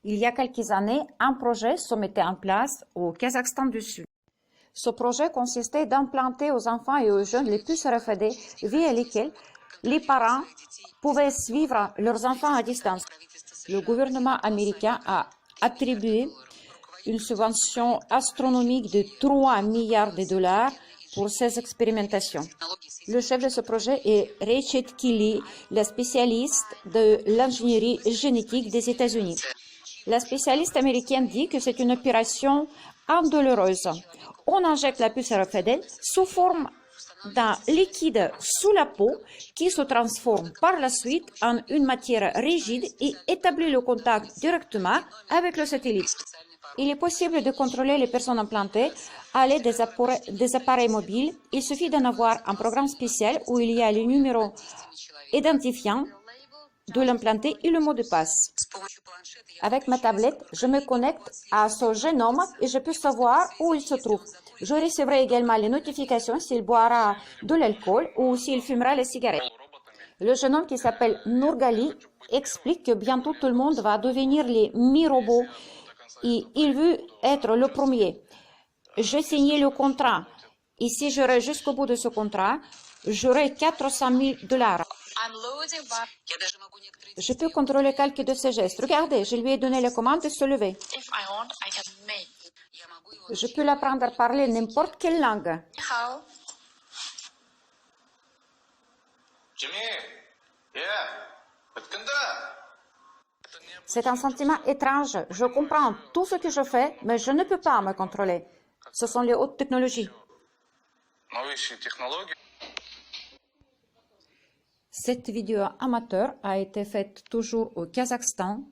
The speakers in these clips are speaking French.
Il y a quelques années, un projet se mettait en place au Kazakhstan du Sud. Ce projet consistait d'implanter aux enfants et aux jeunes les puces RFID via lesquelles les parents pouvaient suivre leurs enfants à distance. Le gouvernement américain a attribué une subvention astronomique de 3 milliards de dollars pour ces expérimentations. Le chef de ce projet est Rachel Kelly, la spécialiste de l'ingénierie génétique des États-Unis. La spécialiste américaine dit que c'est une opération indoleureuse. On injecte la puce RFID sous forme d'un liquide sous la peau qui se transforme par la suite en une matière rigide et établit le contact directement avec le satellite. Il est possible de contrôler les personnes implantées à l'aide des appareils mobiles. Il suffit d'en avoir un programme spécial où il y a le numéro identifiant de l'implanté et le mot de passe. Avec ma tablette, je me connecte à ce jeune homme et je peux savoir où il se trouve. Je recevrai également les notifications s'il boira de l'alcool ou s'il fumera les cigarettes. Le jeune homme qui s'appelle Nourgali explique que bientôt tout le monde va devenir les mi-robots et il veut être le premier. J'ai signé le contrat et si j'irai jusqu'au bout de ce contrat, j'aurai 400 000 dollars. Je peux contrôler quelques de ses gestes. Regardez, je lui ai donné la commande de se lever. Je peux l'apprendre à parler n'importe quelle langue. C'est un sentiment étrange. Je comprends tout ce que je fais, mais je ne peux pas me contrôler. Ce sont les hautes technologies. Cette vidéo amateur a été faite toujours au Kazakhstan,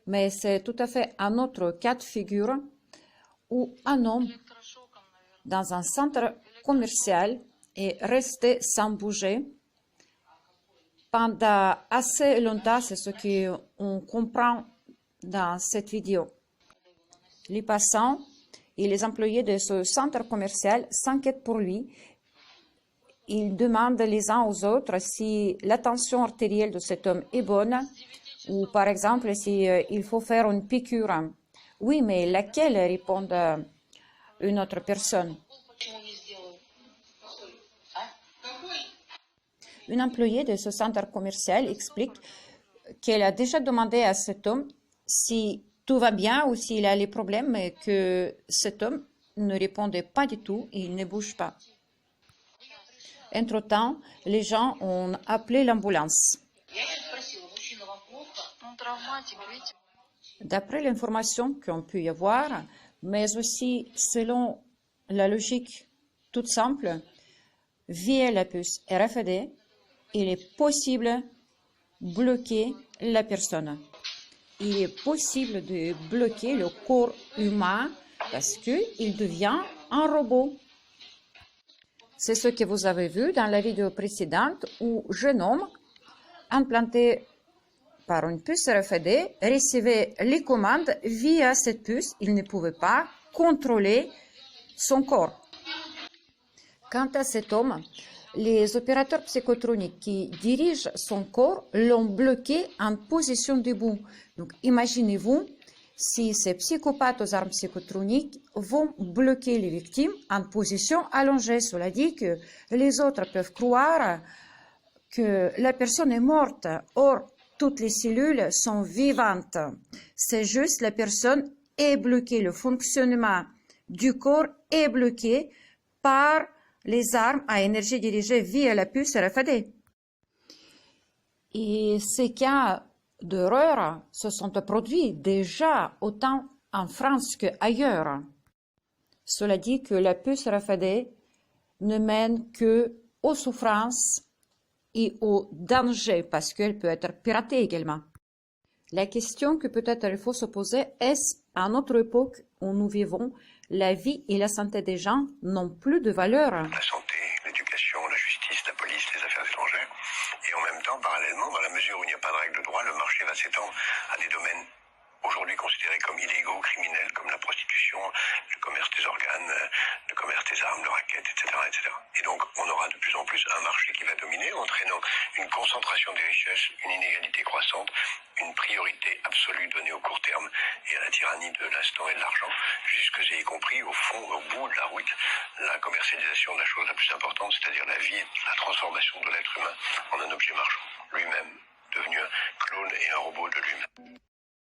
mais c'est tout à fait un autre cas de figure où un homme dans un centre commercial est resté sans bouger pendant assez longtemps, c'est ce qu'on comprend dans cette vidéo. Les passants et les employés de ce centre commercial s'inquiètent pour lui. Ils demandent les uns aux autres si la tension artérielle de cet homme est bonne ou par exemple s'il faut faire une piqûre. Oui, mais laquelle, répond une autre personne. Une employée de ce centre commercial explique qu'elle a déjà demandé à cet homme si tout va bien ou s'il a des problèmes, mais que cet homme ne répondait pas du tout et il ne bouge pas. Entre-temps, les gens ont appelé l'ambulance. D'après l'information qu'on peut y avoir, mais aussi selon la logique toute simple, via la puce RFID, il est possible de bloquer la personne. Il est possible de bloquer le corps humain parce qu'il devient un robot. C'est ce que vous avez vu dans la vidéo précédente où un jeune homme implanté par une puce RFID recevait les commandes via cette puce. Il ne pouvait pas contrôler son corps. Quant à cet homme, les opérateurs psychotroniques qui dirigent son corps l'ont bloqué en position debout. Donc, imaginez-vous si ces psychopathes aux armes psychotroniques vont bloquer les victimes en position allongée. Cela dit que les autres peuvent croire que la personne est morte. Or, toutes les cellules sont vivantes. C'est juste la personne est bloquée. Le fonctionnement du corps est bloqué par les armes à énergie dirigée via la puce RFID. Et ces cas d'horreur se sont produits déjà autant en France qu'ailleurs. Cela dit que la puce RFID ne mène que aux souffrances et aux dangers parce qu'elle peut être piratée également. La question que peut-être il faut se poser est-ce à notre époque où nous vivons, la vie et la santé des gens n'ont plus de valeur. La santé, l'éducation, la justice, la police, les affaires étrangères. Et en même temps, parallèlement, dans la mesure où il n'y a pas de règle de droit, le marché va s'étendre à des domaines aujourd'hui aujourd'hui considérés comme illégaux, criminels, comme la prostitution, le commerce des organes, le commerce des armes, le racket, etc., etc. Et donc, on aura de plus en plus un marché qui va dominer, entraînant une concentration des richesses, une inégalité croissante, une priorité absolue donnée au court terme et à la tyrannie de l'instant et de l'argent, jusque y compris, au fond, au bout de la route, la commercialisation de la chose la plus importante, c'est-à-dire la vie, la transformation de l'être humain en un objet marchand, lui-même devenu un clone et un robot de lui-même.